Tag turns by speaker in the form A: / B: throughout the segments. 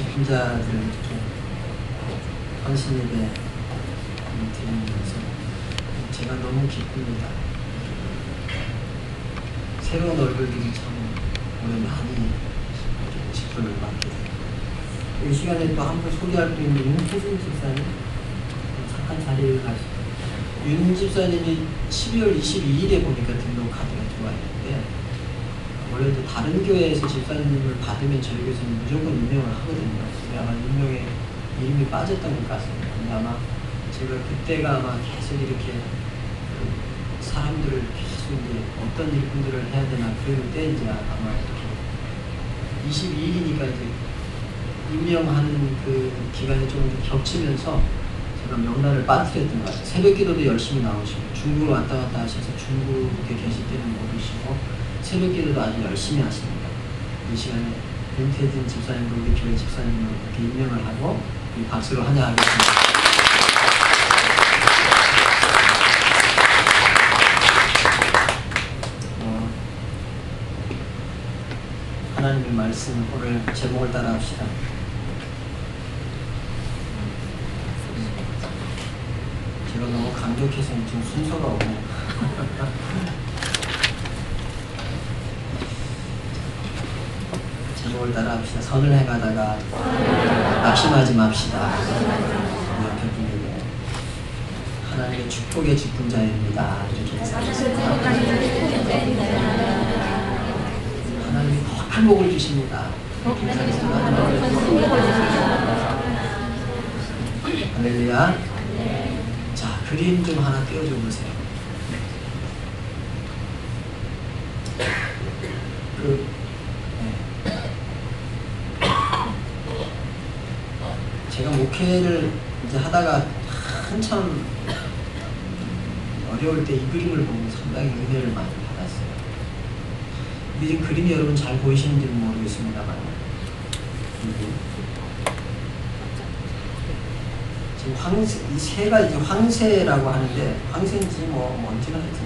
A: 기품자들 이렇게 헌신예배 드리면서 제가 너무 기쁩니다. 새로운 얼굴들이 참 오늘 많이 직분을 맡게 돼요. 이 시간에 또 한 번 소개할 수 있는 윤태진 집사님 잠깐 자리를 가시죠. 윤 집사님이 12월 22일에 보니까 등록 카드가 들어와 있는데 원래도 다른 교회에서 집사님을 받으면 저희 교회에서는 무조건 임명을 하거든요. 아마 임명에 이름이 빠졌던 것 같습니다. 근데 아마 제가 그때가 아마 계속 이렇게 사람들을 계속 이제 어떤 일꾼들을 해야 되나 그럴 때 이제 아마 이렇게 22일이니까 이제 임명하는 그 기간이 좀 겹치면서 제가 명단을 빠뜨렸던 것 같아요. 새벽 기도도 열심히 나오시고 중국으로 왔다 갔다 하셔서 중국에 계실 때는 모르시고 새벽 기도도 아주 열심히 하십니다. 이 시간에 윤태진 집사님과 우리 교회 집사님을 이렇게 임명을 하고 이 박수로 환영하겠습니다. 하나님의 말씀 오늘 제목을 따라 합시다. 제가 너무 강력해서 지금 순서가 없네. 제목을 따라 합시다. 선을 행하다가 낙심하지 맙시다. 옆에 분에게 하나님의 축복의 직분자입니다. 이렇게 했습니다. 하나님이 큰 복을 주십니다. 할렐루야. 자, 그림 좀 하나 띄워줘 보세요. 제가 목회를 이제 하다가 한참 어려울 때 이 그림을 보고 상당히 은혜를 많이 받았어요. 근데 지금 그림이 여러분 잘 보이시는지는 모르겠습니다만 지금 황새, 이 새가 이제 황새라고 하는데 황새인지 뭔지는 하여튼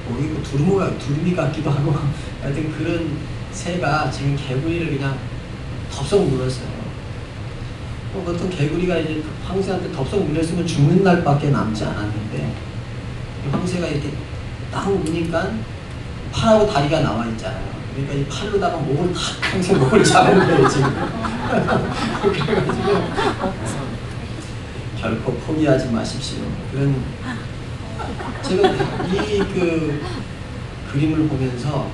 A: 모르겠고 두루미 같기도 하고 하여튼 그런 새가 지금 개구리를 그냥 덥석 물었어요. 보통 개구리가 이제 황새한테 덥석 물렸으면 죽는 날밖에 남지 않았는데 황새가 이렇게 딱 무니까 팔하고 다리가 나와 있잖아요. 그러니까 이 팔로다가 목을 탁 황새 목을 잡은 거예요 지금. 그래가지고 결코 포기하지 마십시오. 그런 제가 이 그림을 보면서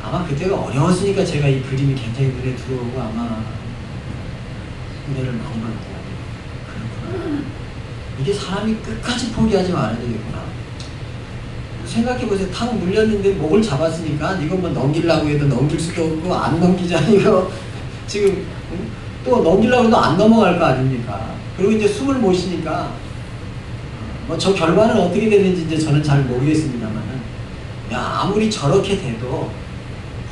A: 아마 그때가 어려웠으니까 제가 이 그림이 굉장히 눈에 들어오고 아마 은혜를 많이 받았어요. 그렇구나. 이게 사람이 끝까지 포기하지 말아야 되겠구나. 생각해보세요. 탁 물렸는데 목을 잡았으니까 이거 뭐 넘기려고 해도 넘길 수도 없고 안 넘기자 이거 지금 또 넘기려고 해도 안 넘어갈 거 아닙니까? 그리고 이제 숨을 못 쉬니까 뭐 저 결과는 어떻게 되는지 이제 저는 잘 모르겠습니다만은 야 아무리 저렇게 돼도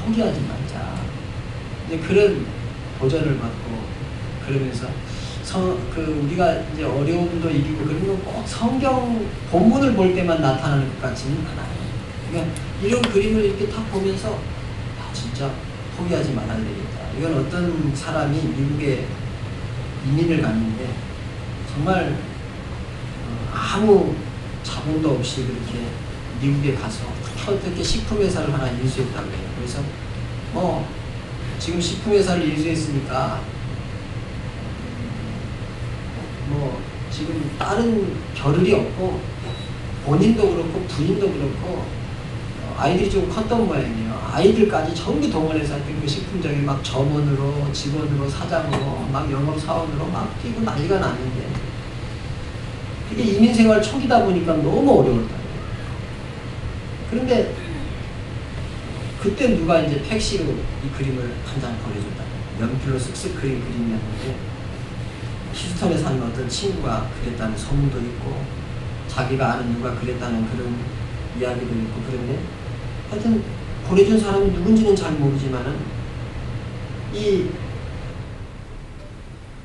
A: 포기하지 말자. 이제 그런 도전을 받고 그러면서 우리가 이제 어려움도 이기고 그런 건 꼭 성경 본문을 볼 때만 나타나는 것 같지는 않아요. 그러니까 이런 그림을 이렇게 딱 보면서 야, 진짜 포기하지 말아야 되겠다. 이건 어떤 사람이 미국에 이민을 갔는데 정말 아무 자본도 없이 그렇게 미국에 가서 어떻게 식품회사를 하나 인수했다고 해요. 그래서 지금 식품회사를 인수했으니까 지금 다른 겨를이 없고 본인도 그렇고 부인도 그렇고 아이들이 좀 컸던 모양이에요. 아이들까지 전부 동원해서 하여튼 그 식품장에 막 점원으로 직원으로 사장으로 막 영업사원으로 막 뛰고 난리가 났는데 그게 이민생활 초기다 보니까 너무 어려웠다. 그런데 그때 누가 이제 택시로 이 그림을 한 장 보내줬다. 연필로 쓱쓱 그린 그림이었는데 휴스턴에 사는 어떤 친구가 그랬다는 소문도 있고 자기가 아는 누가 그랬다는 그런 이야기도 있고 그런데 하여튼 보내준 사람이 누군지는 잘 모르지만은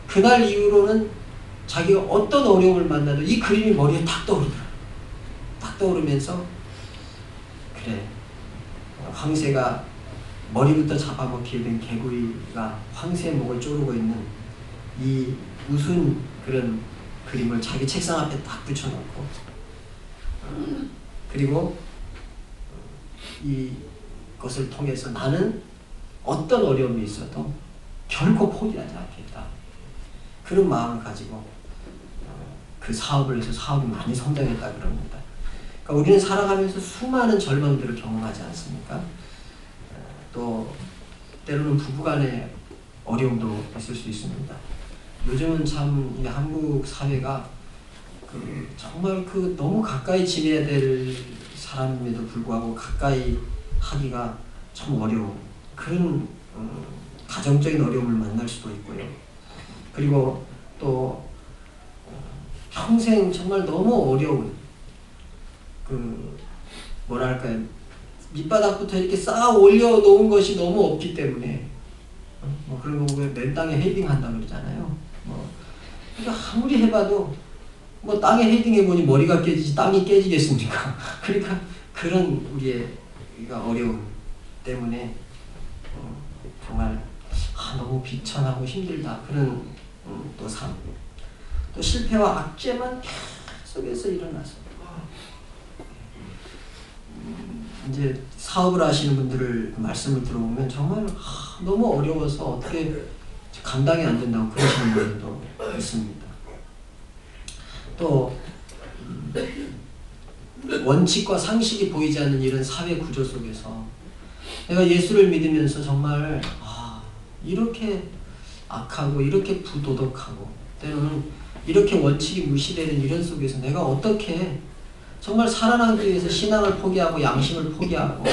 A: 그날 이후로는 자기가 어떤 어려움을 만나도 이 그림이 머리에 탁 떠오르더라. 딱 떠오르면서 그래 황새가 머리부터 잡아먹히게 된 개구리가 황새의 목을 조르고 있는 이 우스운 그런 그림을 자기 책상 앞에 딱 붙여놓고, 그리고 이것을 통해서 나는 어떤 어려움이 있어도 결코 포기하지 않겠다, 그런 마음을 가지고 그 사업을 해서 사업이 많이 성장했다 그럽니다. 그러니까 우리는 살아가면서 수많은 절망들을 경험하지 않습니까? 또 때로는 부부간의 어려움도 있을 수 있습니다. 요즘은 참 이 한국 사회가 정말 너무 가까이 지내야 될 사람임에도 불구하고 가까이 하기가 참 어려운 그런 가정적인 어려움을 만날 수도 있고요. 그리고 또 평생 정말 너무 어려운 뭐랄까요, 밑바닥부터 이렇게 쌓아 올려놓은 것이 너무 없기 때문에 그런 거 보면 맨 땅에 헤딩한다 그러잖아요. 그러니까 아무리 해봐도 땅에 헤딩해보니 머리가 깨지지 땅이 깨지겠습니까? 그러니까 그런 우리가 어려움 때문에 정말 너무 비천하고 힘들다, 그런 또 삶, 또 실패와 악재만 계속해서 일어나서 이제 사업을 하시는 분들을 말씀을 들어보면 정말 너무 어려워서 어떻게 감당이 안 된다고 그러시는 분들도 있습니다. 또 원칙과 상식이 보이지 않는 이런 사회 구조 속에서 내가 예수를 믿으면서 정말 이렇게 악하고 이렇게 부도덕하고 때로는 이렇게 원칙이 무시되는 이런 속에서 내가 어떻게 정말 살아남기 위해서 신앙을 포기하고 양심을 포기하고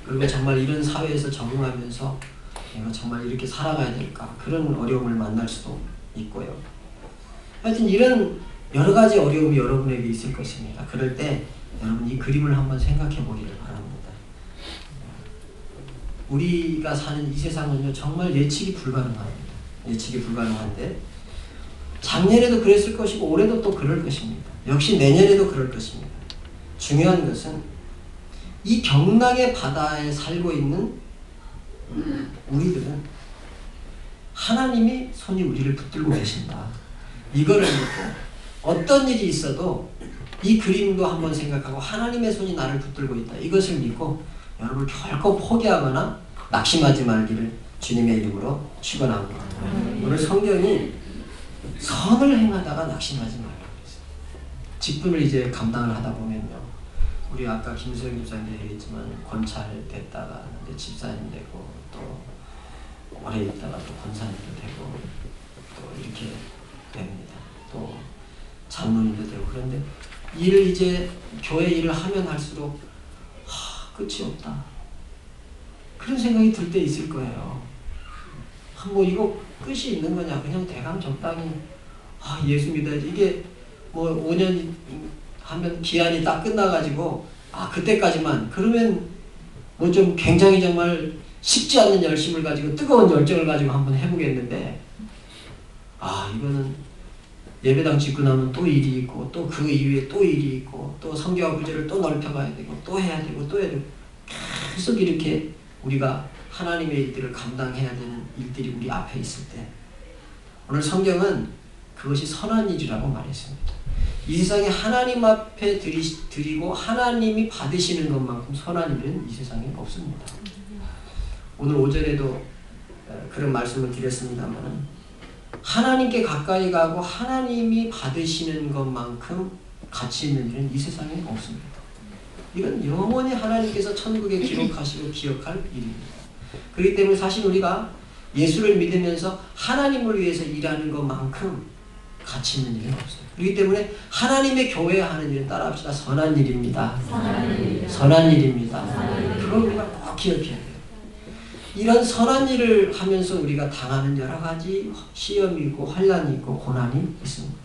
A: 그리고 정말 이런 사회에서 적응하면서 내가 정말 이렇게 살아가야 될까, 그런 어려움을 만날 수도 있고요. 하여튼 이런 여러 가지 어려움이 여러분에게 있을 것입니다. 그럴 때 여러분 이 그림을 한번 생각해 보기를 바랍니다. 우리가 사는 이 세상은요 정말 예측이 불가능합니다. 예측이 불가능한데 작년에도 그랬을 것이고 올해도 또 그럴 것입니다. 역시 내년에도 그럴 것입니다. 중요한 것은 이 경락의 바다에 살고 있는 우리들은 하나님이 손이 우리를 붙들고 계신다, 이거를 믿고 어떤 일이 있어도 이 그림도 한번 생각하고 하나님의 손이 나를 붙들고 있다, 이것을 믿고 여러분 결코 포기하거나 낙심하지 말기를 주님의 이름으로 축원합니다. 오늘 성경이 선을 행하다가 낙심하지 말라고 했어요. 직분을 이제 감당을 하다 보면요, 우리 아까 김수영 집사님도 얘기했지만 권찰됐다가 이제 집사님 되고 또 오래 있다가 또 권사님도 되고 또 이렇게 됩니다. 또 장로님도 되고. 그런데 일을 이제 교회 일을 하면 할수록 끝이 없다, 그런 생각이 들 때 있을 거예요. 뭐 이거 끝이 있는 거냐, 그냥 대강 적당히 예수 믿어야지, 이게 뭐 5년 하면 기한이 딱 끝나가지고 그때까지만, 그러면 뭐 좀 굉장히 정말 식지 않는 열심을 가지고 뜨거운 열정을 가지고 한번 해보겠는데 이거는 예배당 짓고 나면 또 일이 있고 또 그 이후에 또 일이 있고 또 성경과 구절을 또 넓혀가야 되고 또 해야 되고 또 해야 되고, 계속 이렇게 우리가 하나님의 일들을 감당해야 되는 일들이 우리 앞에 있을 때 오늘 성경은 그것이 선한 일이라고 말했습니다. 이 세상에 하나님 앞에 드리고 하나님이 받으시는 것만큼 선한 일은 이 세상에 없습니다. 오늘 오전에도 그런 말씀을 드렸습니다만 하나님께 가까이 가고 하나님이 받으시는 것만큼 가치 있는 일은 이 세상에 없습니다. 이건 영원히 하나님께서 천국에 기록하시고 기억할 일입니다. 그렇기 때문에 사실 우리가 예수를 믿으면서 하나님을 위해서 일하는 것만큼 가치 있는 일은 없어요. 그렇기 때문에 하나님의 교회에 하는 일은 따라합시다. 선한 일입니다. 선한 일입니다. 그걸 우리가 꼭 기억해야 돼요. 이런 선한 일을 하면서 우리가 당하는 여러 가지 시험이 있고 환난이 있고 고난이 있습니다.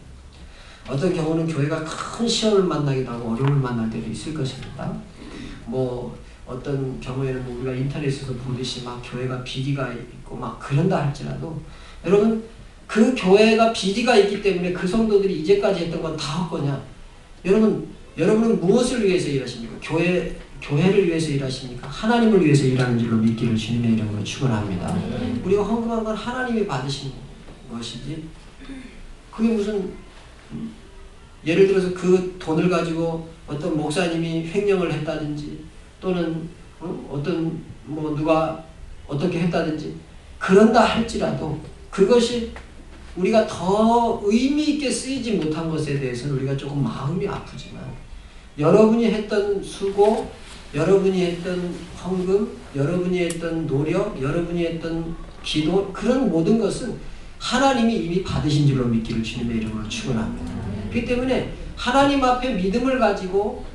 A: 어떤 경우는 교회가 큰 시험을 만나기도 하고 어려움을 만날 때도 있을 것입니다. 뭐 어떤 경우에는 우리가 인터넷에서 보듯이 막 교회가 비리가 있고 막 그런다 할지라도 여러분 그 교회가 비리가 있기 때문에 그 성도들이 이제까지 했던 건 다 헛거냐? 여러분은 무엇을 위해서 일하십니까? 교회를 위해서 일하십니까? 하나님을 위해서 일하는 줄로 믿기를 주님의 이름으로 축원합니다. 우리가 헌금한 건 하나님이 받으신 것이지 그게 무슨 예를 들어서 그 돈을 가지고 어떤 목사님이 횡령을 했다든지 또는 어떤 뭐 누가 어떻게 했다든지 그런다 할지라도 그것이 우리가 더 의미 있게 쓰이지 못한 것에 대해서는 우리가 조금 마음이 아프지만 여러분이 했던 수고, 여러분이 했던 헌금, 여러분이 했던 노력, 여러분이 했던 기도 그런 모든 것은 하나님이 이미 받으신 줄로 믿기를 주님의 이름으로 축원합니다. 그렇기 때문에 하나님 앞에 믿음을 가지고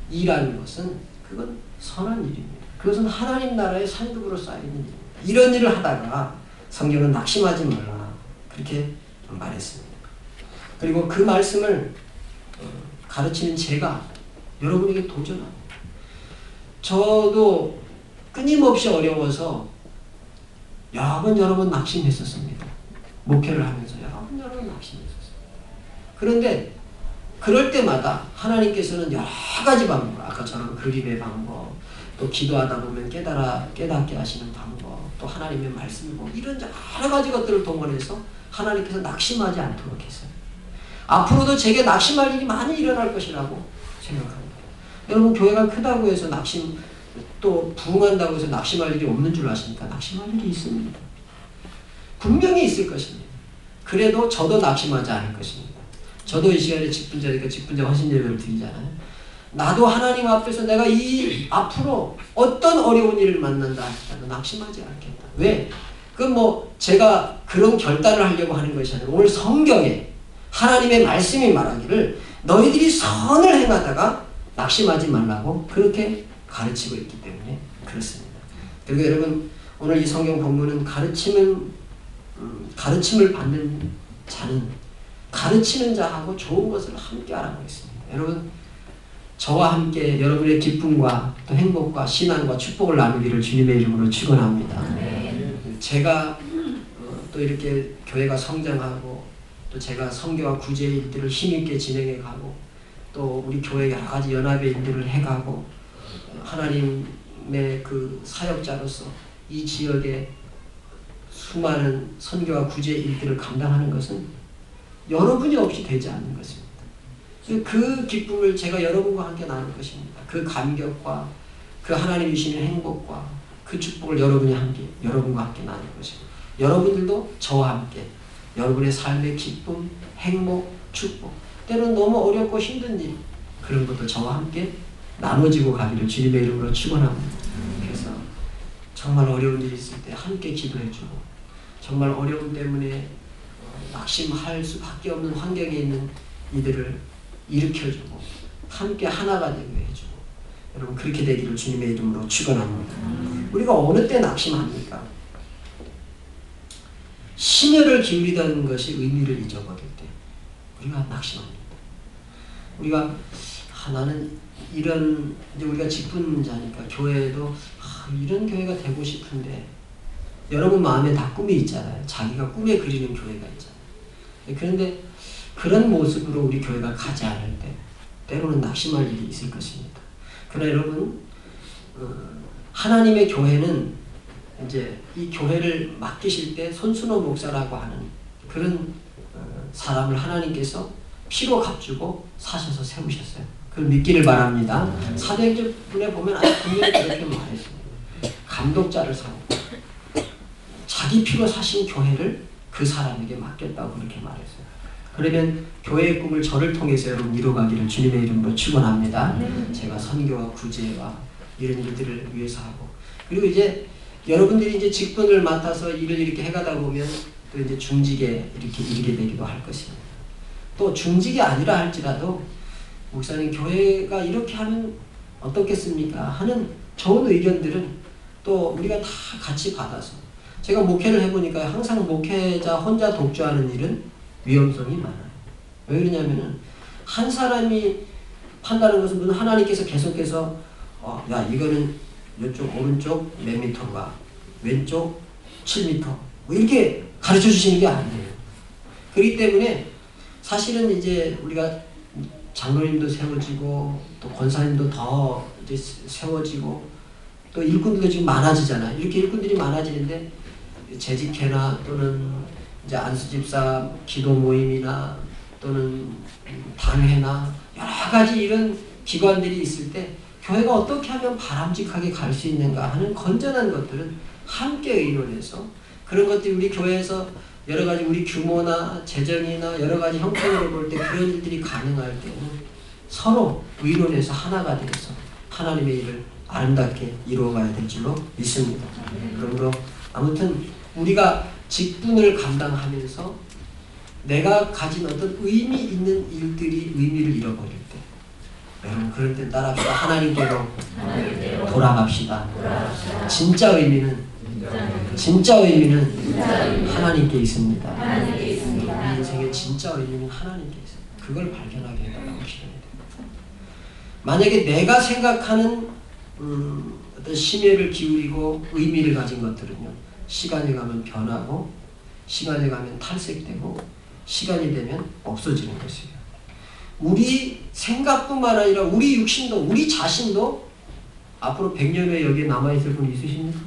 A: 일하는 것은 그건 선한 일입니다. 그것은 하나님 나라의 상급으로 쌓이는 일입니다. 이런 일을 하다가 성경은 낙심하지 말라 그렇게 말했습니다. 그리고 그 말씀을 가르치는 제가 여러분에게 도전합니다. 저도 끊임없이 어려워서 여러 번 낙심했었습니다. 목회를 하면서 여러 번 낙심했었어요. 그런데 그럴 때마다 하나님께서는 여러 가지 방법, 아까처럼 그림의 방법, 또 기도하다 보면 깨닫게 하시는 방법, 또 하나님의 말씀, 이런 여러 가지 것들을 동원해서 하나님께서 낙심하지 않도록 했어요. 앞으로도 제게 낙심할 일이 많이 일어날 것이라고 생각합니다. 여러분 교회가 크다고 해서 또 부흥한다고 해서 낙심할 일이 없는 줄 아십니까? 낙심할 일이 있습니다. 분명히 있을 것입니다. 그래도 저도 낙심하지 않을 것입니다. 저도 이 시간에 직분자니까 직분자 헌신 예배를 드리잖아요. 나도 하나님 앞에서 내가 이 앞으로 어떤 어려운 일을 만난다 할지라도 낙심하지 않겠다. 왜? 제가 그런 결단을 하려고 하는 것이 아니라 오늘 성경에 하나님의 말씀이 말하기를 너희들이 선을 행하다가 낙심하지 말라고 그렇게 가르치고 있기 때문에 그렇습니다. 그리고 여러분 오늘 이 성경 본문은 가르침을 받는 자는 가르치는 자하고 좋은 것을 함께 하라고 했습니다. 여러분 저와 함께 여러분의 기쁨과 또 행복과 신앙과 축복을 나누기를 주님의 이름으로 축원합니다. 제가 또 이렇게 교회가 성장하고 또 제가 선교와 구제의 일들을 힘있게 진행해 가고 또 우리 교회 여러 가지 연합의 일들을 해가고 하나님의 그 사역자로서 이 지역의 수많은 선교와 구제의 일들을 감당하는 것은 여러분이 없이 되지 않는 것입니다. 그 기쁨을 제가 여러분과 함께 나눌 것입니다. 그 감격과 그 하나님 주시는 행복과 그 축복을 여러분과 함께 나눌 것입니다. 여러분들도 저와 함께 여러분의 삶의 기쁨, 행복, 축복 때로는 너무 어렵고 힘든 일 그런 것도 저와 함께 나눠지고 가기를 주님의 이름으로 축원합니다. 그래서 정말 어려운 일이 있을 때 함께 기도해주고 정말 어려움 때문에 낙심할 수밖에 없는 환경에 있는 이들을 일으켜주고 함께 하나가 되게 해주고 여러분 그렇게 되기를 주님의 이름으로 축원합니다. 우리가 어느 때 낙심합니까? 심혈을 기울이던 것이 의미를 잊어버릴 때 우리가 낙심합니다. 우리가 나는 이런 이제 우리가 직분자니까 교회도 이런 교회가 되고 싶은데 여러분 마음에 다 꿈이 있잖아요. 자기가 꿈에 그리는 교회가 있잖아요. 그런데 그런 모습으로 우리 교회가 가지 않을 때 때로는 낙심할 일이 있을 것입니다. 그러나 여러분 하나님의 교회는 이제 이 교회를 맡기실 때 손순호 목사라고 하는 그런 사람을 하나님께서 피로 값주고 사셔서 세우셨어요. 그걸 믿기를 바랍니다. 사도행전에 보면 아주 분명히 그렇게 말했습니다. 감독자를 세우고 자기 피로 사신 교회를 그 사람에게 맡겼다고 그렇게 말했어요. 그러면 교회의 꿈을 저를 통해서 여러분 이루어가기를 주님의 이름으로 축원합니다. 제가 선교와 구제와 이런 일들을 위해서 하고 그리고 이제 여러분들이 이제 직분을 맡아서 일을 이렇게 해가다 보면 또 이제 중직에 이렇게 이르게 되기도 할 것입니다. 또 중직이 아니라 할지라도 목사님 교회가 이렇게 하면 어떻겠습니까? 하는 좋은 의견들은 또 우리가 다 같이 받아서 제가 목회를 해보니까 항상 목회자 혼자 독주하는 일은 위험성이 많아요. 왜 그러냐면은 한 사람이 판다는 것은 무슨 하나님께서 계속해서 야 이거는 이쪽 오른쪽 몇 미터가 왼쪽 7미터 뭐 이렇게 가르쳐 주시는 게 아니에요. 그렇기 때문에 사실은 이제 우리가 장로님도 세워지고 또 권사님도 더 이제 세워지고 또 일꾼들도 지금 많아지잖아요. 이렇게 일꾼들이 많아지는데 재직회나 또는 이제 안수집사 기도 모임이나 또는 당회나 여러 가지 이런 기관들이 있을 때 교회가 어떻게 하면 바람직하게 갈 수 있는가 하는 건전한 것들은 함께 의논해서 그런 것들이 우리 교회에서 여러 가지 우리 규모나 재정이나 여러 가지 형편으로 볼 때 그런 일들이 가능할 때는 서로 의논해서 하나가 되어서 하나님의 일을 아름답게 이루어가야 될 줄로 믿습니다. 그러므로 아무튼 우리가 직분을 감당하면서 내가 가진 어떤 의미 있는 일들이 의미를 잃어버릴 때 여러분 그럴 때 따라합시다. 하나님께로 돌아갑시다. 진짜 의미는 하나님께 있습니다. 우리 인생의 진짜 의미는 하나님께 있습니다. 그걸 발견하게 해달라고 기도해야 됩니다. 만약에 내가 생각하는 어떤 심혈을 기울이고 의미를 가진 것들은요, 시간이 가면 변하고 시간이 가면 탈색되고 시간이 되면 없어지는 것이에요. 우리 생각뿐만 아니라 우리 육신도 우리 자신도 앞으로 100년 후에 여기에 남아있을 분 있으십니까?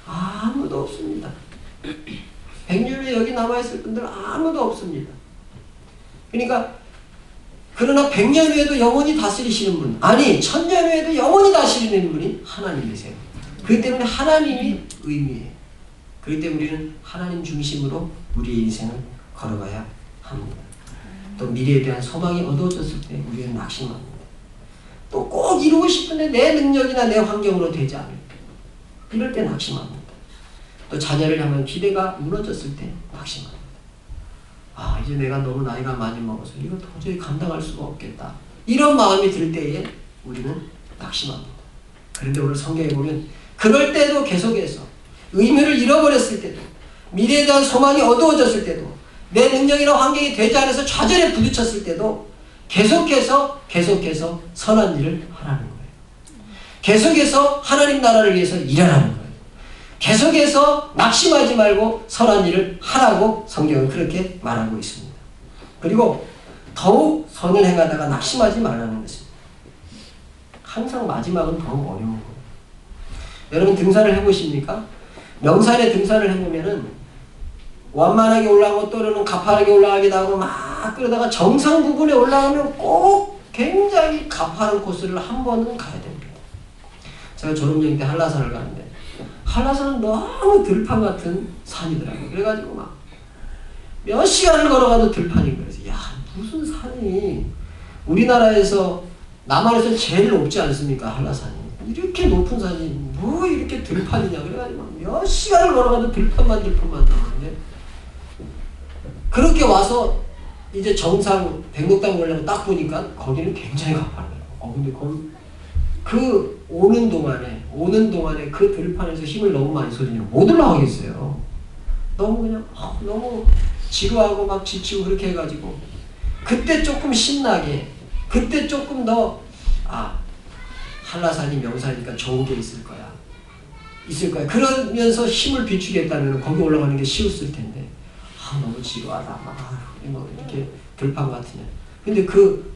A: 아무도 없습니다. 100년 후에 여기 남아있을 분들 아무도 없습니다. 그러니까 그러나 100년 후에도 영원히 다스리시는 분, 아니 1000년 후에도 영원히 다스리는 분이 하나님이세요. 그렇기 때문에 하나님이 의미예요. 그렇기 때문에 우리는 하나님 중심으로 우리의 인생을 걸어가야 합니다. 또 미래에 대한 소망이 어두워졌을 때 우리는 낙심합니다. 또 꼭 이루고 싶은데 내 능력이나 내 환경으로 되지 않을 때 이럴 때 낙심합니다. 또 자녀를 향한 기대가 무너졌을 때 낙심합니다. 아, 이제 내가 너무 나이가 많이 먹어서 이거 도저히 감당할 수가 없겠다. 이런 마음이 들 때에 우리는 낙심합니다. 그런데 오늘 성경에 보면 그럴 때도 계속해서 의미를 잃어버렸을 때도 미래에 대한 소망이 어두워졌을 때도 내 능력이나 환경이 되지 않아서 좌절에 부딪혔을 때도 계속해서 선한 일을 하라는 거예요. 계속해서 하나님 나라를 위해서 일하라는 거예요. 계속해서 낙심하지 말고 선한 일을 하라고 성경은 그렇게 말하고 있습니다. 그리고 더욱 선을 행하다가 낙심하지 말라는 것입니다. 항상 마지막은 더욱 어려운 거예요. 여러분 등산을 해보십니까? 명산에 등산을 해보면은 완만하게 올라가고 또는 가파르게 올라가기도 하고 막 그러다가 정상 부분에 올라가면 꼭 굉장히 가파른 코스를 한 번은 가야 됩니다. 제가 졸업여행 때 한라산을 가는데 한라산은 너무 들판 같은 산이더라고요. 그래가지고 막 몇 시간을 걸어가도 들판이 그래서 야 무슨 산이 우리나라에서 남한에서 제일 높지 않습니까? 한라산이 이렇게 높은 산이 뭐 이렇게 들판이냐 그래가지고 몇 시간을 걸어가도 들판만 나오는데 그렇게 와서 이제 정상 백록당 올라가고 딱 보니까 거기는 굉장히 가파르더라고요. 근데 그 오는 동안에 그 들판에서 힘을 너무 많이 쏟으면 못 올라가겠어요. 너무 그냥 너무 지루하고 막 지치고 그렇게 해가지고 그때 조금 신나게 그때 조금 더 한라산이 명산이니까 좋은 게 있을 거야. 그러면서 힘을 비추겠다면 거기 올라가는 게 쉬웠을 텐데 너무 지루하다. 뭐 이렇게 들판 같으냐. 근데 그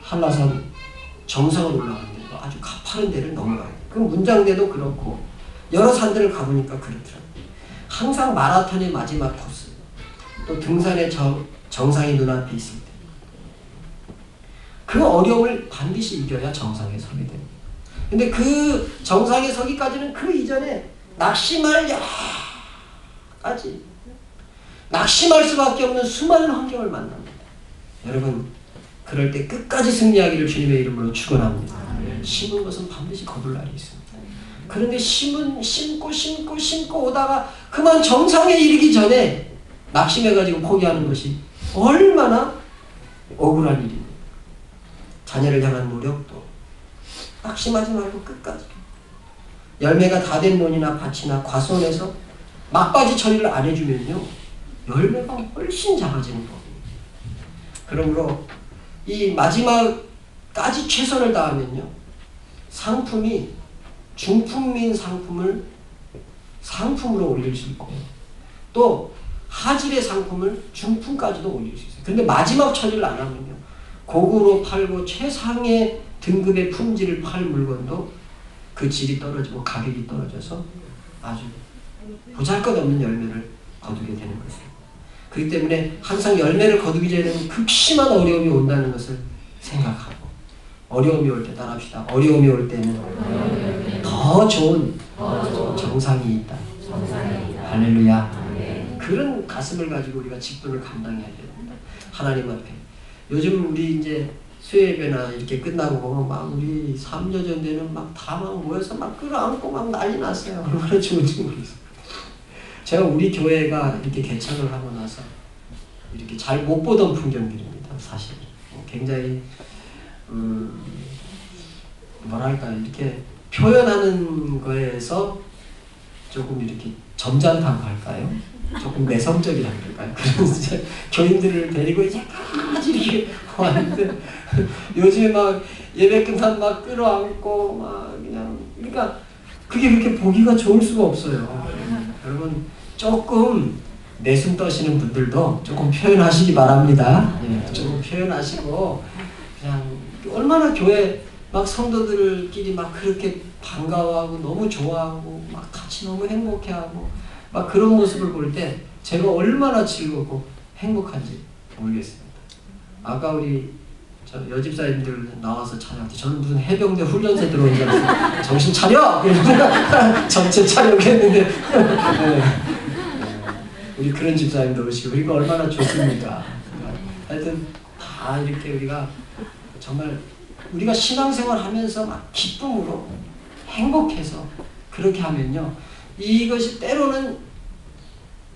A: 한라산 정상을 올라가는데 아주 가파른 데를 넘어가요. 그 문장대도 그렇고 여러 산들을 가보니까 그렇더라고요. 항상 마라톤의 마지막 코스 또 등산의 정상이 눈앞에 있을 때 그 어려움을 반드시 이겨야 정상에 서게 됩니다. 근데 그 정상에 서기까지는 그 이전에 낙심할 수밖에 없는 수많은 환경을 만납니다. 여러분 그럴 때 끝까지 승리하기를 주님의 이름으로 축원합니다. 심은 것은 반드시 거둘 날이 있습니다. 그런데 심고 오다가 그만 정상에 이르기 전에 낙심해가지고 포기하는 것이 얼마나 억울한 일입니다. 자녀를 향한 노력도 낙심하지 말고 끝까지 열매가 다 된 논이나 밭이나 과수원에서 막바지 처리를 안 해주면요 열매가 훨씬 작아지는 법입니다. 그러므로 이 마지막까지 최선을 다하면요 상품이 중품인 상품을 상품으로 올릴 수 있고 또 하질의 상품을 중품까지도 올릴 수 있어요. 그런데 마지막 처리를 안 하면요 고구로 팔고 최상의 등급의 품질을 팔 물건도 그 질이 떨어지고 가격이 떨어져서 아주 보잘것없는 열매를 거두게 되는 것입니다. 그렇기 때문에 항상 열매를 거두기 전에는 극심한 어려움이 온다는 것을 생각하고, 어려움이 올 때 따라합시다. 어려움이 올 때는 더 좋은 정상이 있다. 할렐루야. 그런 가슴을 가지고 우리가 직분을 감당해야 됩니다. 하나님 앞에. 요즘 우리 이제 수요예배나 이렇게 끝나고 보면 막 우리 3년 전에는 막 다 막 모여서 막 끌어안고 막 난리 났어요. 얼마나 좋은지 모르겠어요. 제가 우리 교회가 이렇게 개척을 하고 나서 이렇게 잘 못 보던 풍경들입니다. 사실 굉장히 뭐랄까 이렇게 표현하는 거에서 조금 이렇게 점잖다고 할까요? 조금 내성적이라고 할까요? 그래서 교인들을 데리고 이제 까지 이렇게 왔는데 요즘에 막 예배 끝나면 막 끌어안고 막 그냥, 그러니까 그게 그렇게 보기가 좋을 수가 없어요. 여러분 조금 내숭 떠시는 분들도 조금 표현하시기 바랍니다. 예, 조금 표현하시고 그냥 얼마나 교회 막 성도들끼리 막 그렇게 반가워하고 너무 좋아하고 막 같이 너무 행복해하고 막 그런 모습을 볼 때 제가 얼마나 즐겁고 행복한지 모르겠습니다. 아까 우리 저 여집사님들 나와서 찬양할 때 저는 무슨 해병대 훈련소에 들어온 줄 알았어요. 정신 차려! 전체 차려겠는데 네. 우리 그런 집사님도 오시고 그러니까 얼마나 좋습니까? 하여튼 다 이렇게 우리가 정말 우리가 신앙생활 하면서 막 기쁨으로 행복해서 그렇게 하면요 이것이 때로는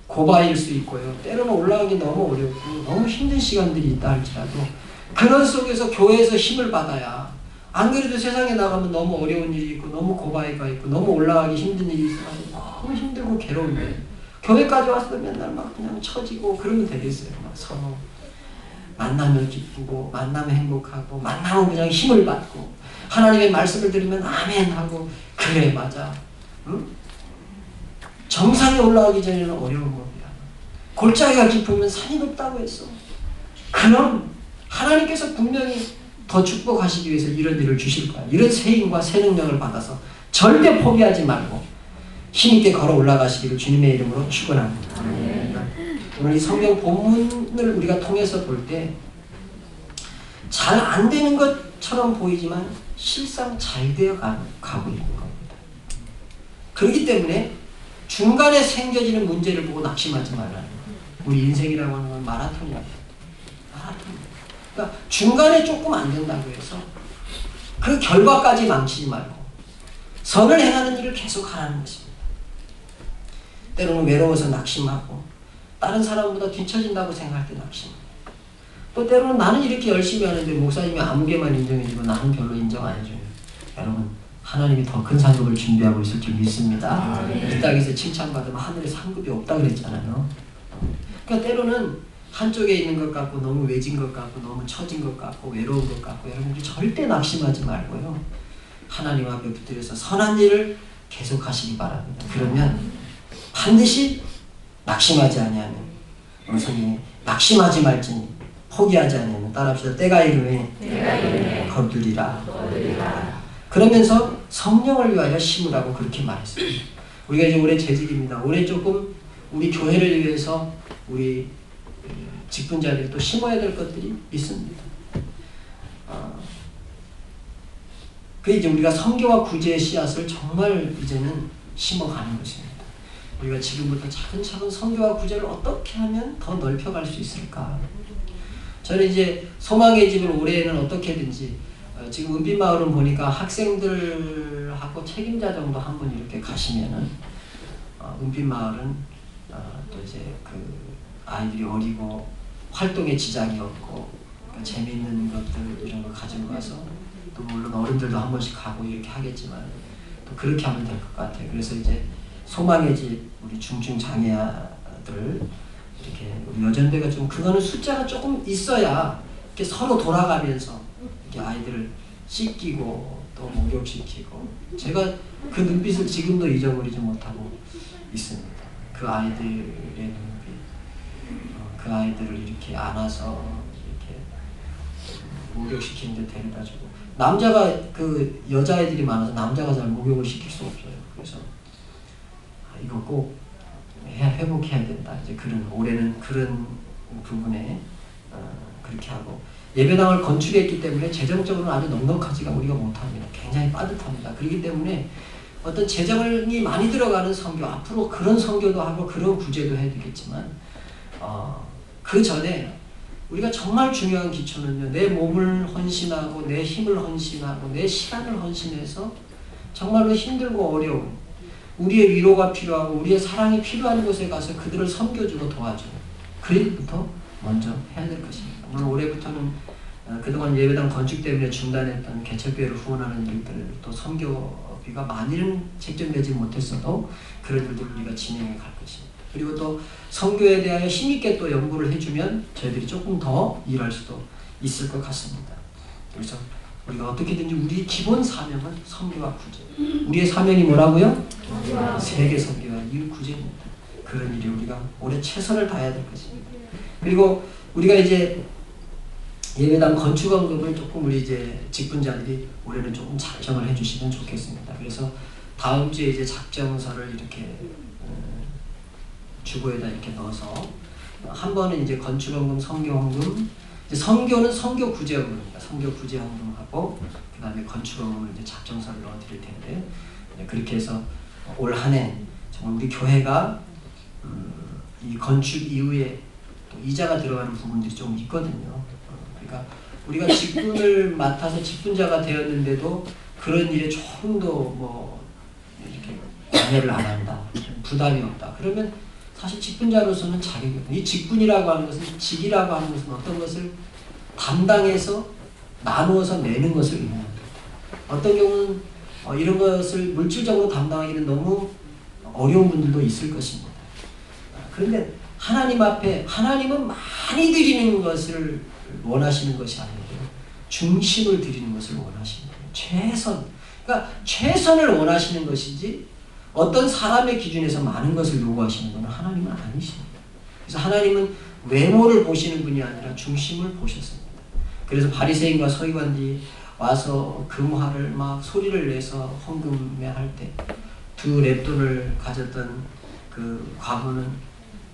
A: 고바일 수 있고요 때로는 올라가기 너무 어렵고 너무 힘든 시간들이 있다 할지라도 그런 속에서 교회에서 힘을 받아야 안 그래도 세상에 나가면 너무 어려운 일이 있고 너무 고바이가 있고 너무 올라가기 힘든 일이 있어가지고 너무 힘들고 괴로운데 교회까지 와서 맨날 막 그냥 처지고 그러면 되겠어요. 막 서로 만나면 기쁘고 만나면 행복하고 만나면 그냥 힘을 받고 하나님의 말씀을 들으면 아멘 하고 그래 맞아. 응? 정상에 올라가기 전에는 어려운 겁니다. 골짜기가 깊으면 산이 높다고 했어. 그럼 하나님께서 분명히 더 축복하시기 위해서 이런 일을 주실 거야. 이런 새 힘과 새 능력을 받아서 절대 포기하지 말고 힘있게 걸어 올라가시기를 주님의 이름으로 축원합니다. 오늘 이 성경 본문을 우리가 통해서 볼 때 잘 안 되는 것처럼 보이지만 실상 잘 되어 가고 있는 겁니다. 그렇기 때문에 중간에 생겨지는 문제를 보고 낙심하지 말라는 거예요. 우리 인생이라고 하는 건 마라톤이에요. 마라톤. 그러니까 중간에 조금 안 된다고 해서 그 결과까지 망치지 말고 선을 행하는 일을 계속 하라는 것입니다. 때로는 외로워서 낙심하고 다른 사람보다 뒤처진다고 생각할 때 낙심합니다. 또 때로는 나는 이렇게 열심히 하는데 목사님이 아무개만 인정해주고 나는 별로 인정 안 해줘요. 여러분 하나님이 더 큰 상급을 준비하고 있을 줄 믿습니다. 이 땅에서 칭찬받으면 하늘에 상급이 없다 그랬잖아요. 그러니까 때로는 한쪽에 있는 것 같고 너무 외진 것 같고 너무 처진 것 같고 외로운 것 같고 여러분들 절대 낙심하지 말고요. 하나님 앞에 붙들려서 선한 일을 계속 하시기 바랍니다. 그러면 반드시 낙심하지 아니하면 오늘 성경에 낙심하지 말지니 포기하지 않으면 따라합시다. 때가 이르매 거두리라. 그러면서 성령을 위하여 심으라고 그렇게 말했습니다. 우리가 이제 올해 재직입니다. 올해 조금 우리 교회를 위해서 우리 직분자들이 또 심어야 될 것들이 있습니다. 그 이제 우리가 선교와 구제의 씨앗을 정말 이제는 심어가는 것입니다. 우리가 지금부터 차근차근 선교와 구제를 어떻게 하면 더 넓혀갈 수 있을까? 저는 이제 소망의 집을 올해에는 어떻게든지 지금 은빛마을은 보니까 학생들하고 책임자 정도 한 분 이렇게 가시면은 은빛마을은 또 이제 그 아이들이 어리고 활동에 지장이 없고 그러니까 재미있는 것들 이런 거 가지고 가서 또 물론 어른들도 한 번씩 가고 이렇게 하겠지만 또 그렇게 하면 될 것 같아요. 그래서 이제 소망의 집 우리 중증 장애아들 이렇게 우리 여전대가 좀 그거는 숫자가 조금 있어야 이렇게 서로 돌아가면서 이렇게 아이들을 씻기고 또 목욕시키고 제가 그 눈빛을 지금도 잊어버리지 못하고 있습니다. 그 아이들의 눈빛, 그 아이들을 이렇게 안아서 이렇게 목욕시키는데 데려다주고, 남자가 그 여자애들이 많아서 남자가 잘 목욕을 시킬 수 없어요. 그래서 이거 꼭 회복해야 된다. 이제 그런 올해는 그런 부분에 그렇게 하고, 예배당을 건축했기 때문에 재정적으로는 아주 넉넉하지가 우리가 못합니다. 굉장히 빠듯합니다. 그렇기 때문에 어떤 재정이 많이 들어가는 선교, 앞으로 그런 선교도 하고 그런 구제도 해야 되겠지만, 그 전에 우리가 정말 중요한 기초는요, 내 몸을 헌신하고 내 힘을 헌신하고 내 시간을 헌신해서 정말로 힘들고 어려운, 우리의 위로가 필요하고 우리의 사랑이 필요한 곳에 가서 그들을 섬겨주고 도와주고, 그 일부터 먼저 해야 될 것입니다. 물론 올해부터는 그동안 예배당 건축 때문에 중단했던 개척교회를 후원하는 일들, 또 선교비가 많이는 책정되지 못했어도 그런 일들을 우리가 진행해 갈 것입니다. 그리고 또 선교에 대하여 힘있게 또 연구를 해주면 저희들이 조금 더 일할 수도 있을 것 같습니다. 그래서 우리가 어떻게든지 우리 기본 사명은 선교와 구제. 우리의 사명이 뭐라고요? 세계 선교와 이웃 구제입니다. 그런 일에 우리가 올해 최선을 다해야 될 것입니다. 그리고 우리가 이제 예배당 건축원금을 조금 우리 이제 직분자들이 올해는 조금 작정을 해주시면 좋겠습니다. 그래서 다음 주에 이제 작정서를 이렇게 주보에다 이렇게 넣어서, 한 번은 이제 건축원금, 선교원금, 이제 선교는 선교 구제원금입니다. 선교 구제원금하고 그 다음에 건축원금을 이제 작정서를 넣어드릴 텐데, 그렇게 해서 올 한 해 정말 우리 교회가 이 건축 이후에 또 이자가 들어가는 부분들이 좀 있거든요. 그러니까 우리가 직분을 맡아서 직분자가 되었는데도 그런 일에 조금 더 뭐 이렇게 관여를 안 한다, 부담이 없다. 그러면 사실 직분자로서는 자격이 없다. 이 직분이라고 하는 것은, 직이라고 하는 것은 어떤 것을 담당해서 나누어서 내는 것을 의미합니다. 어떤 경우는 이런 것을 물질적으로 담당하기는 너무 어려운 분들도 있을 것입니다. 그런데 하나님 앞에, 하나님은 많이 드리는 것을 원하시는 것이 아니고 중심을 드리는 것을 원하시는 거예요. 최선. 그러니까 최선을 원하시는 것이지 어떤 사람의 기준에서 많은 것을 요구하시는 것은 하나님은 아니십니다. 그래서 하나님은 외모를 보시는 분이 아니라 중심을 보셨습니다. 그래서 바리새인과 서기관들이 와서 금화를 막 소리를 내서 헌금해할 때 두 렙돈을 가졌던 그 과부는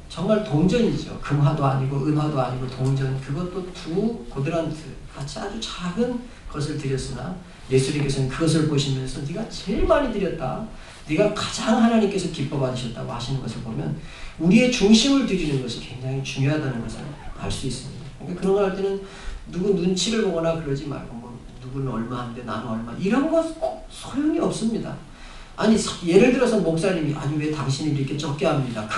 A: 정말 동전이죠. 금화도 아니고 은화도 아니고 동전, 그것도 두 고드란트 같이 아주 작은 것을 드렸으나 예수님께서는 그것을 보시면서 네가 제일 많이 드렸다, 네가 가장 하나님께서 기뻐 받으셨다고 하시는 것을 보면 우리의 중심을 드리는 것이 굉장히 중요하다는 것을 알 수 있습니다. 그러니까 그런 거 할 때는 누구 눈치를 보거나 그러지 말고, 뭐 누구는 얼마인데 나는 얼마, 이런 거 소용이 없습니다. 아니 예를 들어서 목사님이 아니 왜 당신이 이렇게 적게 합니다,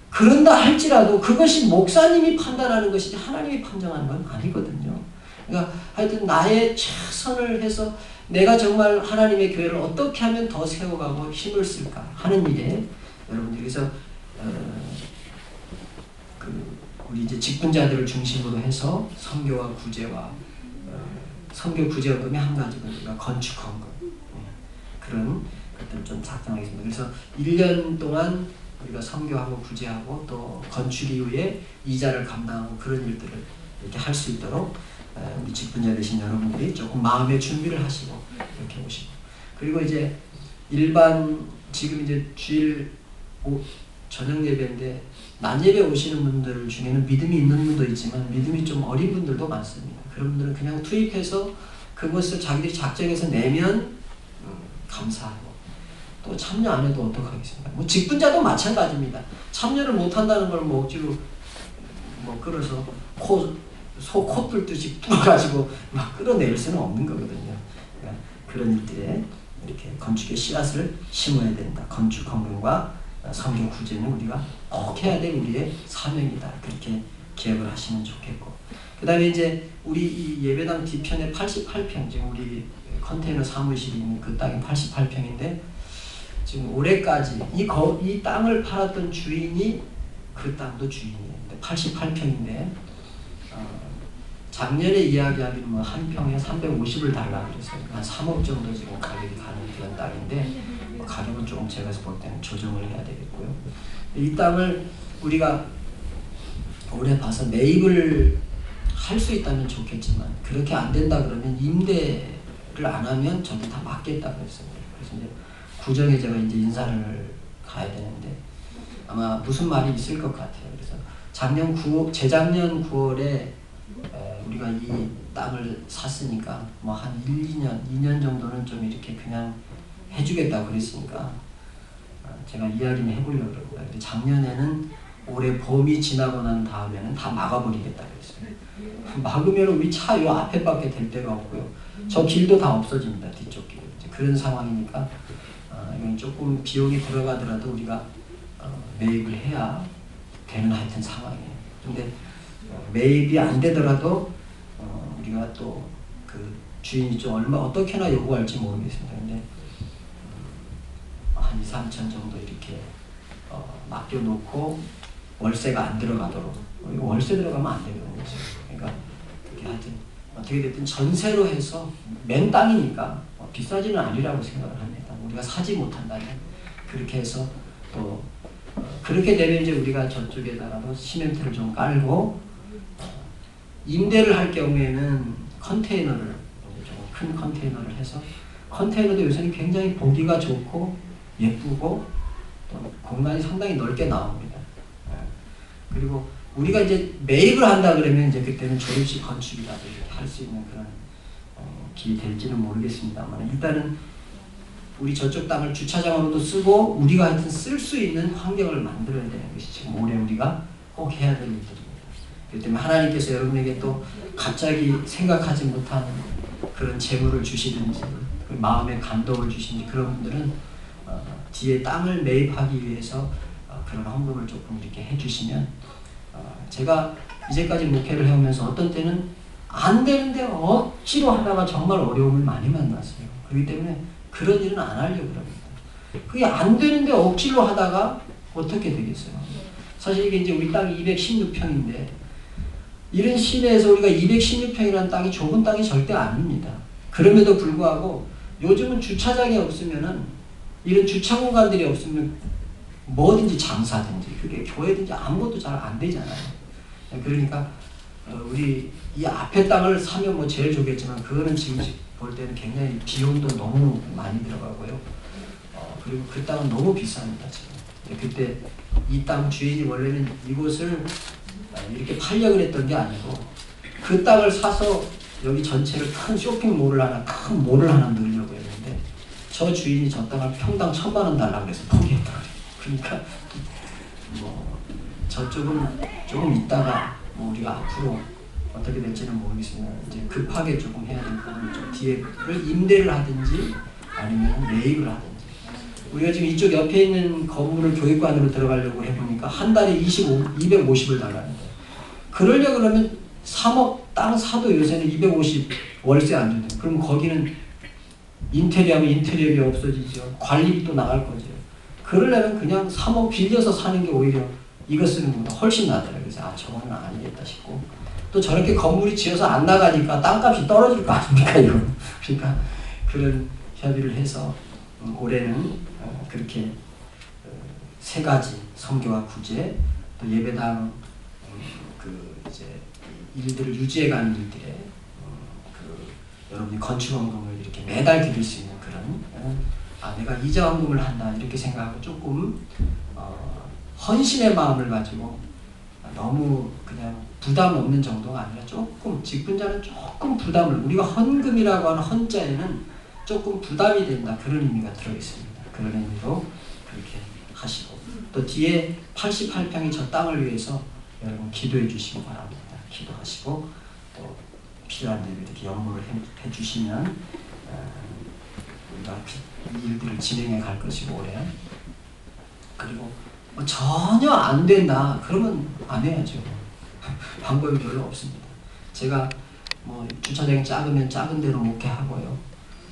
A: 그런다 할지라도 그것이 목사님이 판단하는 것이지 하나님이 판정하는 건 아니거든요. 그러니까 하여튼 나의 최선을 해서 내가 정말 하나님의 교회를 어떻게 하면 더 세워가고 힘을 쓸까 하는 일에 여러분들이, 그래서 우리 이제 직분자들을 중심으로 해서 선교와 구제와 선교 구제원금이 한 가지고 우리가 건축헌금, 그런 것들을 좀 작성하겠습니다. 그래서 1년 동안 우리가 선교하고 구제하고 또 건축 이후에 이자를 감당하고 그런 일들을 이렇게 할 수 있도록 우리 직분자 되신 여러분들이 조금 마음의 준비를 하시고 이렇게 오시고, 그리고 이제 일반 지금 이제 주일 저녁 예배인데 낮 예배 오시는 분들 중에는 믿음이 있는 분도 있지만 믿음이 좀 어린 분들도 많습니다. 그런 분들은 그냥 투입해서 그것을 자기들이 작정해서 내면 감사하고, 또 참여 안 해도 어떡하겠습니까? 뭐 직분자도 마찬가지입니다. 참여를 못 한다는 걸 뭐 억지로 뭐 끌어서 소 코 뚫듯이 뚫어가지고 막 끌어낼 수는 없는 거거든요. 그러니까 그런 일들에 이렇게 건축의 씨앗을 심어야 된다. 건축 헌금과 선교 구제는 우리가 꼭 해야 될 우리의 사명이다. 그렇게 기억을 하시면 좋겠고, 그 다음에 이제 우리 이 예배당 뒤편에 88평, 지금 우리 컨테이너 사무실이 있는 그 땅이 88평인데 지금 올해까지 이 땅을 팔았던 주인이 그 땅도 주인이에요. 88평인데 작년에 이야기하기는 뭐 한 평에 350을 달라 그랬어요. 한 3억 정도 지금 가격이 가는 그런 땅인데 가격은 조금 제가 볼 때는 조정을 해야 되겠고요. 이 땅을 우리가 올해 봐서 매입을 할 수 있다면 좋겠지만 그렇게 안 된다 그러면 임대를 안 하면 저도 다 맡겠다 그랬습니다. 그래서 이제 구정에 제가 이제 인사를 가야 되는데 아마 무슨 말이 있을 것 같아요. 그래서 재작년 9월에 우리가 이 땅을 샀으니까 뭐 한 2년 정도는 좀 이렇게 그냥 해주겠다 그랬으니까 제가 이야기는 해보려고 그럽니다. 근데 작년에는 올해 봄이 지나고 난 다음에는 다 막아버리겠다 그랬어요. 막으면 우리 차 요 앞에밖에 될 데가 없고요. 저 길도 다 없어집니다. 뒤쪽 길. 그런 상황이니까 이건 조금 비용이 들어가더라도 우리가 매입을 해야 되는 하여튼 상황이에요. 근데 매입이 안 되더라도 우리가 또 그 주인이 좀 어떻게나 요구할지 모르겠습니다. 근데 한 2, 3천 정도 이렇게 맡겨놓고 월세가 안 들어가도록. 월세 들어가면 안 되거든요. 그러니까 하여튼 어떻게 됐든 전세로 해서 맨 땅이니까 비싸지는 아니라고 생각을 합니다. 우리가 사지 못한다면 그렇게 해서 또 그렇게 되면 이제 우리가 저쪽에다가도 시멘트를 좀 깔고 임대를 할 경우에는 컨테이너를 좀 큰 컨테이너를 해서 컨테이너도 요새는 굉장히 보기가 좋고 예쁘고 또 공간이 상당히 넓게 나옵니다. 그리고 우리가 이제 매입을 한다 그러면 이제 그때는 조립식 건축이라도 이렇게 할 수 있는 그런 길이 될지는 모르겠습니다만 일단은 우리 저쪽 땅을 주차장으로도 쓰고 우리가 하여튼 쓸 수 있는 환경을 만들어야 되는 것이 지금 올해 우리가 꼭 해야 될 일들입니다. 그렇기 때문에 하나님께서 여러분에게 또 갑자기 생각하지 못한 그런 재물을 주시든지 마음의 감동을 주시든지 그런 분들은 뒤에 땅을 매입하기 위해서 그런 헌금을 조금 이렇게 해주시면 제가 이제까지 목회를 해오면서 어떤 때는 안 되는데 억지로 하다가 정말 어려움을 많이 만났어요. 그렇기 때문에 그런 일은 안 하려고 합니다. 그게 안 되는데 억지로 하다가 어떻게 되겠어요? 사실 이게 이제 우리 땅이 216평인데 이런 시내에서 우리가 216평이라는 땅이 좁은 땅이 절대 아닙니다. 그럼에도 불구하고 요즘은 주차장이 없으면은 이런 주차 공간들이 없으면 뭐든지 장사든지 그게 교회든지 아무것도 잘 안 되잖아요. 그러니까 우리 이 앞에 땅을 사면 뭐 제일 좋겠지만 그거는 지금 볼 때는 굉장히 비용도 너무 많이 들어가고요. 그리고 그 땅은 너무 비쌉니다. 지금. 그때 이 땅 주인이 원래는 이곳을 이렇게 팔려고 했던 게 아니고 그 땅을 사서 여기 전체를 큰 쇼핑몰을 하나 큰 몰을 하나 넣으려고 했는데 저 주인이 저 땅을 평당 1,000만 원 달라고 해서 포기했다 그래요. 그러니까 뭐 저쪽은 조금 있다가 뭐 우리가 앞으로 어떻게 될지는 모르겠습니다. 이제 급하게 조금 해야 될 부분은 좀 뒤에를 임대를 하든지 아니면 매입을 하든지. 우리가 지금 이쪽 옆에 있는 건물을 교육관으로 들어가려고 해보니까 한 달에 250을 달라는데 그러려고 그러면 3억 땅 사도 요새는 250 월세 안 준대요. 그럼 거기는 인테리어하면 인테리어비 없어지죠. 관리비 또 나갈 거죠. 그러려면 그냥 3억 빌려서 사는 게 오히려 이거 쓰는 것보다 훨씬 낫더라고요. 그래서 저거는 아니겠다 싶고 또 저렇게 건물이 지어서 안 나가니까 땅값이 떨어질 거 아닙니까 이거. 그러니까 그런 협의를 해서 올해는 그렇게 세 가지 선교와 구제 또 예배당 그 이제 일들을 유지해가는 일들에 여러분이 건축원금을 이렇게 매달 드릴 수 있는 그런 내가 이자원금을 한다 이렇게 생각하고 조금 헌신의 마음을 가지고 너무 그냥 부담 없는 정도가 아니라 조금 직분자는 조금 부담을 우리가 헌금이라고 하는 헌자에는 조금 부담이 된다 그런 의미가 들어있습니다. 그런 의미로 그렇게 하시고 또 뒤에 88평의 저 땅을 위해서 여러분 기도해 주시기 바랍니다. 기도하시고 또 필요한 일을 이렇게 연구를 해주시면 우리가 이 일들을 진행해 갈 것이고 올해 그리고 뭐 전혀 안 된다 그러면 안 해야죠. 방법이 별로 없습니다. 제가 뭐 주차장이 작으면 작은 대로 목회하고요.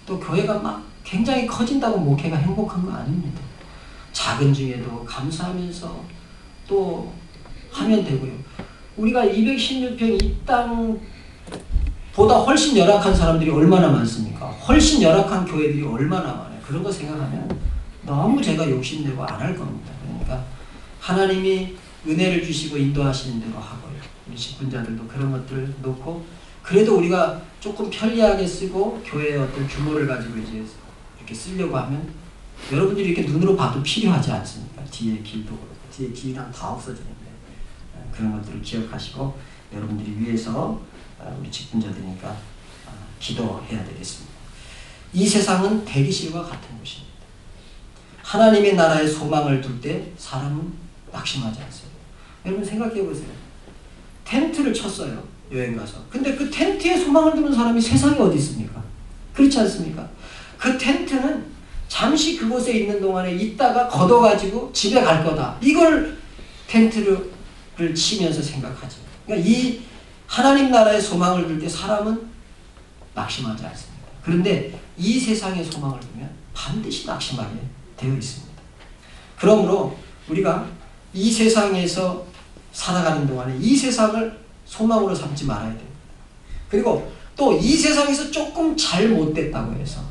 A: 또 교회가 막 굉장히 커진다고 목회가 행복한 거 아닙니다. 작은 중에도 감사하면서 또 하면 되고요. 우리가 216평 이 땅보다 훨씬 열악한 사람들이 얼마나 많습니까? 훨씬 열악한 교회들이 얼마나 많아요. 그런 거 생각하면 너무 제가 욕심내고 안 할 겁니다. 그러니까 하나님이 은혜를 주시고 인도하시는 대로 하고요. 우리 직분자들도 그런 것들을 놓고 그래도 우리가 조금 편리하게 쓰고 교회의 어떤 규모를 가지고 이제 이렇게 쓰려고 하면 여러분들이 이렇게 눈으로 봐도 필요하지 않습니까? 뒤에 길도 그렇고 뒤에 길이랑 다 없어지는데 그런 것들을 기억하시고 여러분들이 위해서 우리 직분자들이니까 기도해야 되겠습니다. 이 세상은 대기실과 같은 곳입니다. 하나님의 나라에 소망을 둘 때 사람은 낙심하지 않습니다. 여러분 생각해 보세요. 텐트를 쳤어요. 여행 가서. 근데 그 텐트에 소망을 두는 사람이 세상에 어디 있습니까? 그렇지 않습니까? 그 텐트는 잠시 그곳에 있는 동안에 있다가 걷어가지고 집에 갈 거다. 이걸 텐트를 치면서 생각하죠. 그러니까 이 하나님 나라의 소망을 둘 때 사람은 낙심하지 않습니다. 그런데 이 세상의 소망을 두면 반드시 낙심하게 되어 있습니다. 그러므로 우리가 이 세상에서 살아가는 동안에 이 세상을 소망으로 삼지 말아야 됩니다. 그리고 또 이 세상에서 조금 잘못됐다고 해서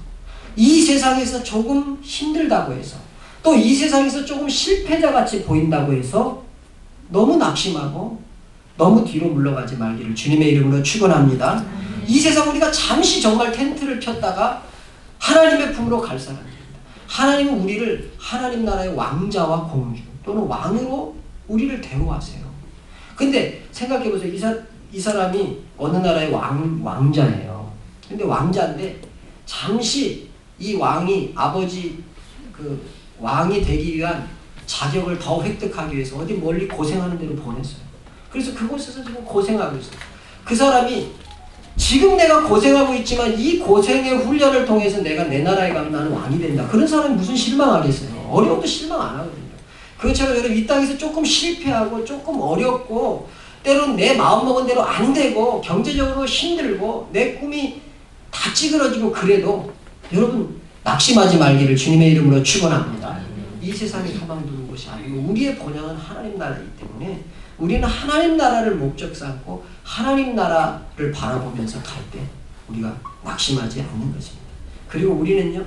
A: 이 세상에서 조금 힘들다고 해서 또 이 세상에서 조금 실패자같이 보인다고 해서 너무 낙심하고 너무 뒤로 물러가지 말기를 주님의 이름으로 축원합니다. 이 세상 우리가 잠시 정말 텐트를 폈다가 하나님의 품으로 갈 사람입니다. 하나님은 우리를 하나님 나라의 왕자와 공주 또는 왕으로 우리를 대우하세요. 근데 생각해보세요. 이 사람이 어느 나라의 왕자예요. 근데 왕자인데 잠시 이 왕이 아버지 그 왕이 되기 위한 자격을 더 획득하기 위해서 어디 멀리 고생하는 데로 보냈어요. 그래서 그곳에서 지금 고생하고 있어요. 그 사람이 지금 내가 고생하고 있지만 이 고생의 훈련을 통해서 내가 내 나라에 가면 나는 왕이 된다. 그런 사람이 무슨 실망하겠어요. 어려워도 실망 안 하거든요. 그것처럼 여러분 이 땅에서 조금 실패하고 조금 어렵고 때로는 내 마음먹은 대로 안 되고 경제적으로 힘들고 내 꿈이 다 찌그러지고 그래도 여러분 낙심하지 말기를 주님의 이름으로 축원합니다. 이 세상에 소망 두는 것이 아니고 우리의 본향은 하나님 나라이기 때문에 우리는 하나님 나라를 목적 삼고 하나님 나라를 바라보면서 갈 때 우리가 낙심하지 않는 것입니다. 그리고 우리는요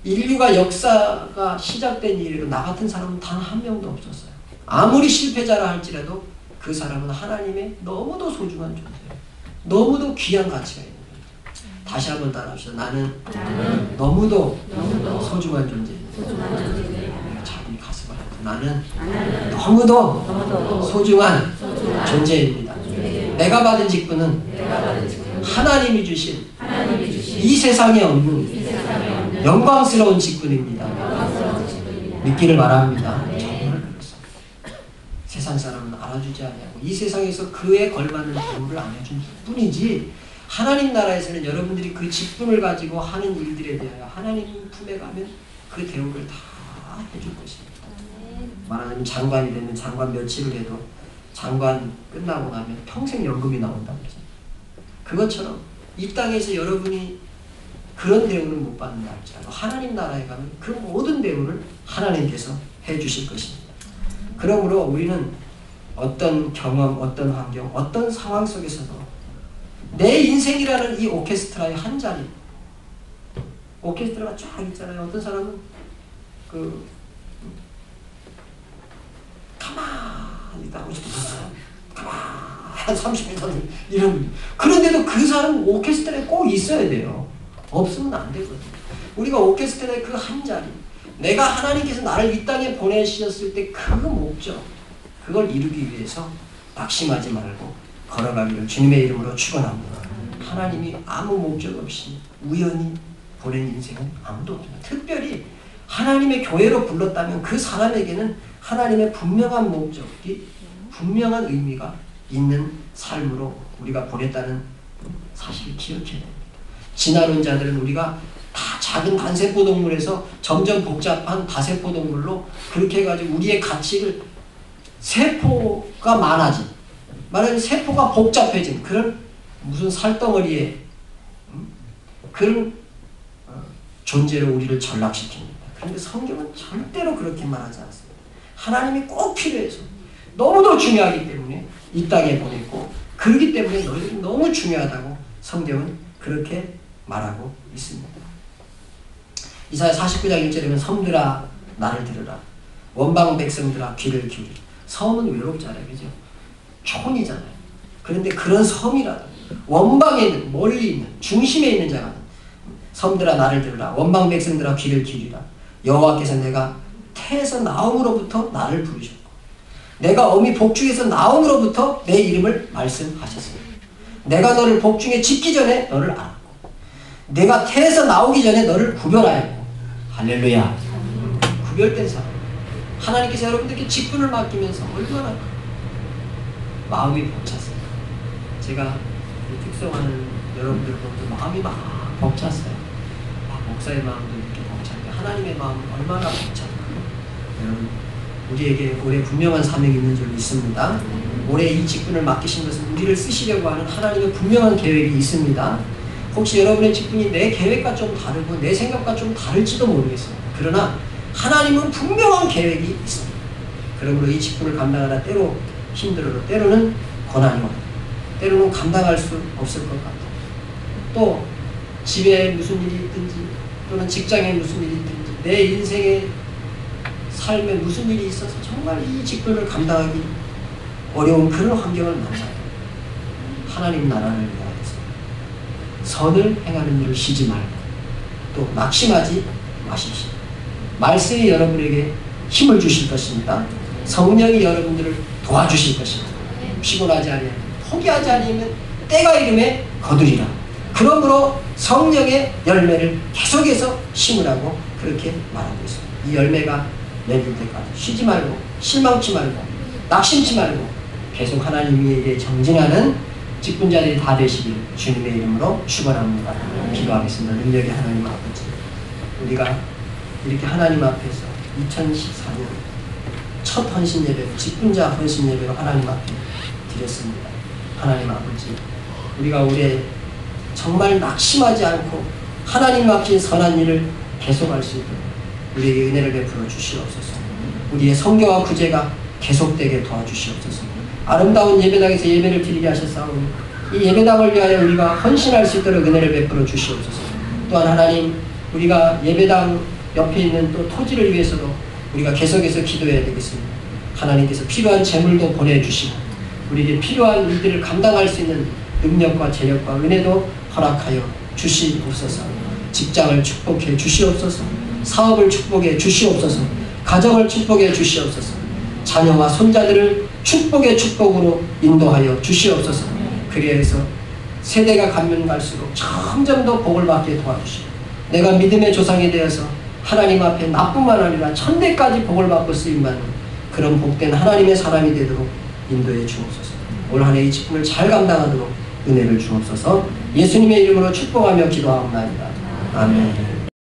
A: 인류가 역사가 시작된 이래로 나 같은 사람은 단 한 명도 없었어요. 아무리 실패자라 할지라도 그 사람은 하나님의 너무도 소중한 존재예요. 너무도 귀한 가치가 있는 거예요. 다시 한번 따라합시다. 나는 너무도 소중한 존재입니다. 자기 가슴을 앓고 나는 너무도 소중한 존재입니다. 내가 받은 직분은 하나님이 주신 이 세상에 없는 영광스러운 직분입니다. 믿기를 바랍니다. 정말 그렇습니다. 세상 사람은 알아주지 않냐고 이 세상에서 그에 걸맞는 대우를 안 해준 뿐이지 하나님 나라에서는 여러분들이 그 직분을 가지고 하는 일들에 대하여 하나님 품에 가면 그 대우를 다 해줄 것입니다. 말하자면 장관이 되면 장관 며칠을 해도 장관 끝나고 나면 평생 연금이 나온다고 그러죠. 그것처럼 이 땅에서 여러분이 그런 대우는 못 받는다 할지라도 하나님 나라에 가면 그 모든 대우를 하나님께서 해주실 것입니다. 그러므로 우리는 어떤 경험, 어떤 환경, 어떤 상황 속에서도 내 인생이라는 이 오케스트라의 한 자리 오케스트라가 쫙 있잖아요. 어떤 사람은 가만히 있다 하고 싶은 사람 가만히 한 30m 이런 그런데도 그 사람은 오케스트라에 꼭 있어야 돼요. 없으면 안 되거든요. 우리가 오케스트라의 그 한 자리 내가 하나님께서 나를 이 땅에 보내셨을 때 그 목적 그걸 이루기 위해서 낙심하지 말고 걸어가기를 주님의 이름으로 축원합니다. 하나님이 아무 목적 없이 우연히 보낸 인생은 아무도 없습니다. 특별히 하나님의 교회로 불렀다면 그 사람에게는 하나님의 분명한 목적이 분명한 의미가 있는 삶으로 우리가 보냈다는 사실을 기억해야 됩니다. 진화론 자들은 우리가 다 작은 단세포 동물에서 점점 복잡한 다세포 동물로 그렇게 해가지고 우리의 가치를 세포가 많아진 말하자면 세포가 복잡해진 그런 무슨 살덩어리에 그런 존재로 우리를 전락시킵니다. 그런데 성경은 절대로 그렇게 말하지 않습니다. 하나님이 꼭 필요해서 너무도 중요하기 때문에 이 땅에 보냈고 그렇기 때문에 너희들이 너무 중요하다고 성경은 그렇게 말하고 있습니다. 이사야 49장 1절에는 섬들아 나를 들으라 원방 백성들아 귀를 기울이라. 섬은 외롭잖아요. 그죠? 촌이잖아요. 그런데 그런 섬이라도 원방에 있는, 멀리 있는, 중심에 있는 자가 섬들아 나를 들으라, 원방 백성들아 귀를 기울이라. 여호와께서 내가 태에서 나옴으로부터 나를 부르셨고 내가 어미 복중에서 나옴으로부터 내 이름을 말씀하셨습니다. 내가 너를 복중에 짓기 전에 너를 알았고 내가 태에서 나오기 전에 너를 구별하였고. 할렐루야. 구별된 사람. 하나님께서 여러분들께 직분을 맡기면서 얼마나 마음이 벅찼어요. 제가 특성하는 여러분들 보면서 마음이 막 벅찼어요. 목사의 마음도 이렇게 벅찼는데 하나님의 마음은 얼마나 벅찼나요? 여러분, 우리에게 올해 분명한 사명이 있는 줄 믿습니다. 올해 이 직분을 맡기신 것은 우리를 쓰시려고 하는 하나님의 분명한 계획이 있습니다. 혹시 여러분의 직분이 내 계획과 좀 다르고 내 생각과 좀 다를지도 모르겠습니다. 그러나 하나님은 분명한 계획이 있습니다. 그러므로 이 직분을 감당하다 때로 힘들어도 때로는 고난이 와요. 때로는 감당할 수 없을 것 같아요. 또 집에 무슨 일이 있든지 또는 직장에 무슨 일이 있든지 내 인생의 삶에 무슨 일이 있어서 정말 이 직분을 감당하기 어려운 그런 환경을 만나요. 하나님 나라를 위하여서 선을 행하는 일을 쉬지 말고 또 낙심하지 마십시오. 말씀이 여러분에게 힘을 주실 것입니다. 성령이 여러분들을 도와주실 것입니다. 피곤하지 아니하면 포기하지 아니하면 때가 이름에 거두리라. 그러므로 성령의 열매를 계속해서 심으라고 그렇게 말하고 있습니다. 이 열매가 맺을 때까지 쉬지 말고 실망치 말고 낙심치 말고 계속 하나님에게 정진하는 직분자들이 다 되시길 주님의 이름으로 축원합니다. 기도하겠습니다. 능력의 하나님 아버지, 우리가 이렇게 하나님 앞에서 2014년 첫 헌신 예배, 직분자 헌신 예배로 하나님 앞에 드렸습니다. 하나님 아버지, 우리가 올해 정말 낙심하지 않고 하나님 맡긴 선한 일을 계속할 수 있도록 우리에게 은혜를 베풀어 주시옵소서. 우리의 성경과 구제가 계속되게 도와주시옵소서. 아름다운 예배당에서 예배를 드리게 하셨사오니 이 예배당을 위하여 우리가 헌신할 수 있도록 은혜를 베풀어 주시옵소서. 또한 하나님, 우리가 예배당 옆에 있는 또 토지를 위해서도 우리가 계속해서 기도해야 되겠습니다. 하나님께서 필요한 재물도 보내주시고 우리에게 필요한 일들을 감당할 수 있는 능력과 재력과 은혜도 허락하여 주시옵소서. 직장을 축복해 주시옵소서. 사업을 축복해 주시옵소서. 가정을 축복해 주시옵소서. 자녀와 손자들을 축복의 축복으로 인도하여 주시옵소서. 그리해서 세대가 가면 갈수록 점점 더 복을 받게 도와주시고 내가 믿음의 조상이 되어서 하나님 앞에 나뿐만 아니라 천대까지 복을 받고 쓰임받는 그런 복된 하나님의 사람이 되도록 인도해 주옵소서. 올 한 해 이 직분을 잘 감당하도록 은혜를 주옵소서. 예수님의 이름으로 축복하며 기도하옵나이다. 아멘.